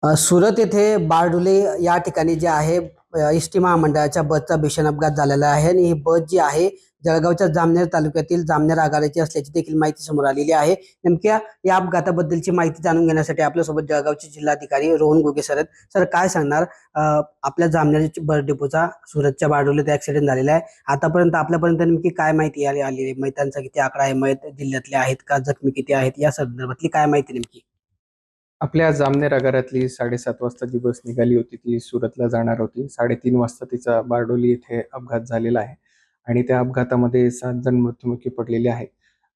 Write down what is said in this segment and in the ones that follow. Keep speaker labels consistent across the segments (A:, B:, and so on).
A: सुरत येथे बारडोली या ठिकाणी जे आहे एस टी महामंडळाच्या बसचा भीषण अपघात झालेला आहे आणि ही बस जी आहे जळगावच्या जामनेर तालुक्यातील जामनेर आगाराची असल्याची देखील माहिती समोर आलेली आहे। नेमक्या या अपघाताबद्दलची माहिती जाणून घेण्यासाठी आपल्यासोबत जळगावचे जिल्हाधिकारी रोहन गुगे सर आहेत। सर काय सांगणार, आपल्या जामनेर बस डेपोचा सुरतच्या बारडोलीत ऍक्सिडेंट झालेला आहे, आतापर्यंत आपल्यापर्यंत नेमकी काय माहिती आली आहे? मयतांचा किती आकडा आहे, मयत जिल्ह्यातले आहेत का, जखमी किती आहेत, या संदर्भातली काय माहिती नेमकी?
B: आपल्या जामनेर आगारातली 7:30 वाजता जी बस निघाली होती ती सुरतला जाणार होती। 3:30 वाजता तिचा बारडोली येथे अपघात झालेला आहे आणि त्या अपघातामध्ये 7 जण मृत्युमुखी पडलेले आहेत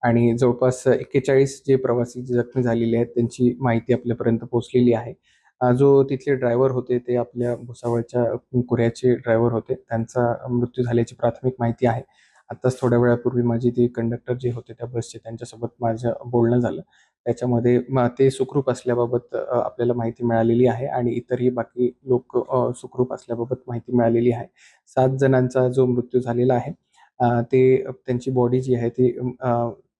B: आणि जवळपास 41 जे प्रवासी जखमी झालेले आहेत त्यांची माहिती आपल्यापर्यंत पोहोचलेली आहे। जो तिथले ड्रायव्हर होते ते आपल्या भुसावळच्या कुऱ्ह्याचे ड्रायव्हर होते, त्यांचा मृत्यू झाल्याची प्राथमिक माहिती आहे। आताच थोड्या वेळापूर्वी माझी ते कंडक्टर जे होते त्या बसचे त्यांच्यासोबत माझं बोलणं झालं। त्याच्यामध्ये ते सुखरूप असल्याबाबत आपल्याला माहिती मिळालेली आहे आणि इतरही बाकी लोक सुखरूप असल्याबाबत माहिती मिळालेली आहे। 7 जणांचा जो मृत्यू झालेला आहे ते त्यांची बॉडी जी आहे ती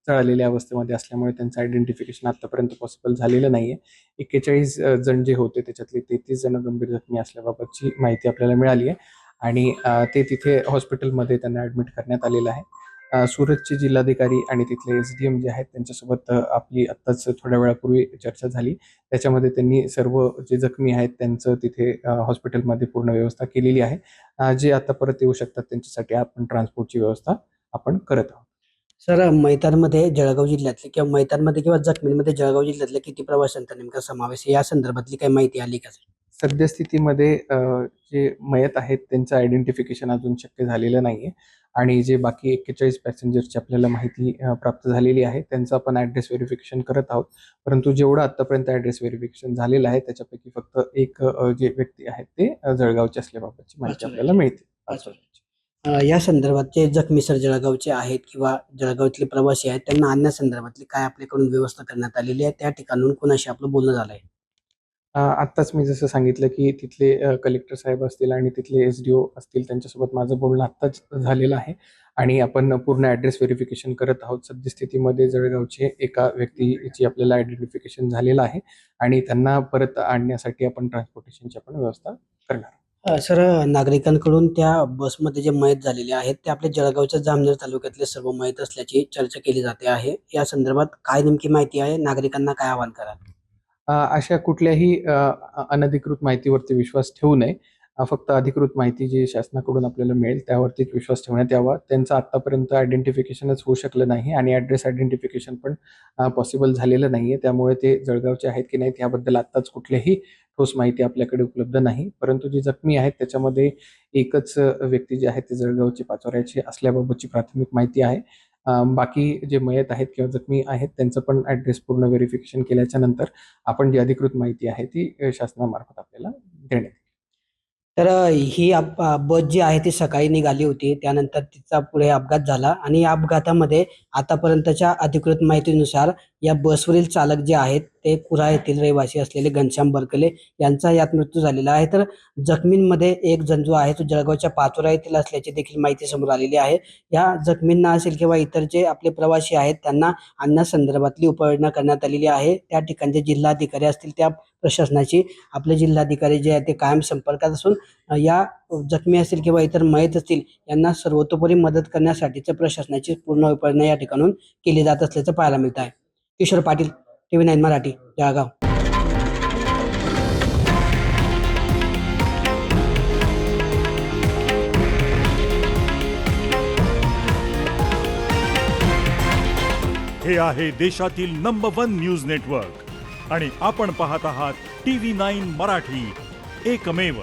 B: जळालेल्या अवस्थेमध्ये असल्यामुळे त्यांचं आयडेंटिफिकेशन आतापर्यंत पॉसिबल झालेलं नाहीये। 41 जण जे होते त्याच्यातले 33 जण गंभीर जखमी असल्याबाबतची माहिती आपल्याला मिळाली आहे आणि ते तिथे हॉस्पिटलमध्ये त्यांना ॲडमिट करण्यात आलेलं आहे। सुरतचे जिल्हाधिकारी आणि तिथले एसडीएम जे आहेत त्यांच्यासोबत आपली आत्ताच थोड्या वेळापूर्वी चर्चा झाली। त्याच्यामध्ये त्यांनी सर्व जे जखमी आहेत त्यांचं तिथे हॉस्पिटलमध्ये पूर्ण व्यवस्था केलेली आहे। जे आता परत येऊ शकतात त्यांच्यासाठी आपण ट्रान्सपोर्टची व्यवस्था आपण करत आहोत।
A: सर, मैदानमध्ये जळगाव जिल्ह्यातले किंवा मैदानमध्ये किंवा जखमींमध्ये जळगाव जिल्ह्यातले किती प्रवाशांचा नेमका समावेश आहे, या संदर्भातली काही माहिती आली का सर?
B: सद्यस्थितीमध्ये जे मयत आहेत त्यांचं आयडेंटिफिकेशन अजून शक्य झालेलं नाहीये आणि जे बाकी 41 पॅसेंजर्सची आपल्याला माहिती प्राप्त झालेली आहे त्यांचं आपण ॲड्रेस व्हेरिफिकेशन करत आहोत। परंतु जेवढं आतापर्यंत ॲड्रेस व्हेरिफिकेशन झालेलं आहे त्याच्यापैकी फक्त एक जे व्यक्ती आहेत ते जळगावचे असल्याबाबतची माहिती आपल्याला मिळते।
A: या संदर्भात जखमी सर जळगावचे आहेत किंवा जळगावातले प्रवासी आहेत, त्यांना आणण्यासंदर्भातली काय आपल्याकडून व्यवस्था करण्यात आलेली आहे? त्या ठिकाणून कोणाशी आपलं बोलणं झालंय?
B: आत्ताच मी जसं सांगितलं की तिथले कलेक्टर साहेब असतील आणि तिथले एसडीओ असतील त्यांच्यासोबत माझं बोलणं आत्ताच झालेलं आहे आणि आपण पूर्ण ॲड्रेस व्हेरिफिकेशन करत आहोत। सद्यस्थितीमध्ये जळगावचे एका व्यक्तीची आपल्याला आयडेंटिफिकेशन झालेलं आहे आणि त्यांना परत आणण्यासाठी आपण ट्रान्सपोर्टेशनची आपण व्यवस्था करणार आहोत।
A: सर, नागरिकांकडून त्या बसमध्ये जे मयत झालेले आहेत ते आपल्या जळगावच्या जामनेर तालुक्यातले सर्व मयत असल्याची चर्चा केली जाते आहे। या संदर्भात काय नेमकी माहिती आहे? नागरिकांना काय आवाहन कराल?
B: अशा कुठल्याही अनधिकृत माहितीवरती विश्वास ठेवू नये। फक्त अधिकृत माहिती जी शासनाकडून आपल्याला मिळेल त्यावरतीच विश्वास ठेवण्यात यावा। त्यांचं आत्तापर्यंत आयडेंटिफिकेशनच होऊ शकलं नाही आणि ॲड्रेस आयडेंटिफिकेशन पण पॉसिबल झालेलं नाहीये। त्यामुळे ते जळगावचे आहेत की नाहीत याबद्दल आत्ताच कुठलीही ठोस माहिती आपल्याकडे उपलब्ध नाही। परंतु जे जखमी आहेत त्याच्यामध्ये एकच व्यक्ती जे आहे ते जळगावचे पाचोऱ्याचे असल्याबाबतची प्राथमिक माहिती आहे। बाकी जे मयत आहेत किंवा जखमी आहेत त्यांचं पण ॲड्रेस पूर्ण व्हेरिफिकेशन केल्याच्या नंतर आपण जी अधिकृत माहिती आहे ती शासनामार्फत आपल्याला देण्यात येईल।
A: तर ही बस जी आहे ती सकाळी निघाली होती, त्यानंतर तिचा पुढे अपघात झाला आणि या अपघातामध्ये आतापर्यंतच्या अधिकृत माहितीनुसार या बसवरील चालक जे आहेत ते कुऱ्हा येथील रहिवासी असलेले घनश्याम बरकले यांचा यात मृत्यू झालेला आहे। तर जखमींमध्ये एक जण जो आहे तो जळगावच्या पाचोरा येथील असल्याची देखील माहिती समोर आलेली आहे। या जखमींना असेल किंवा इतर जे आपले प्रवासी आहेत त्यांना आणण्यासंदर्भातली उपाययोजना करण्यात आलेली आहे। त्या ठिकाणचे जिल्हाधिकारी असतील त्या प्रशासनाची आपले जिल्हाधिकारी जे आहेत ते कायम संपर्कात असून या जखमी असतील किंवा इतर मयत असतील यांना सर्वतोपरी मदत करण्यासाठीच्या प्रशासनाची पूर्ण उपाययोजना या ठिकाणून केली जात असल्याचं पाहायला मिळत आहे। किशोर पाटील, TV9 मराठी, जळगाव।
C: हे आहे देशातील नंबर 1 न्यूज नेटवर्क आणि आपण पाहत आहात TV9 मराठी, एकमेव।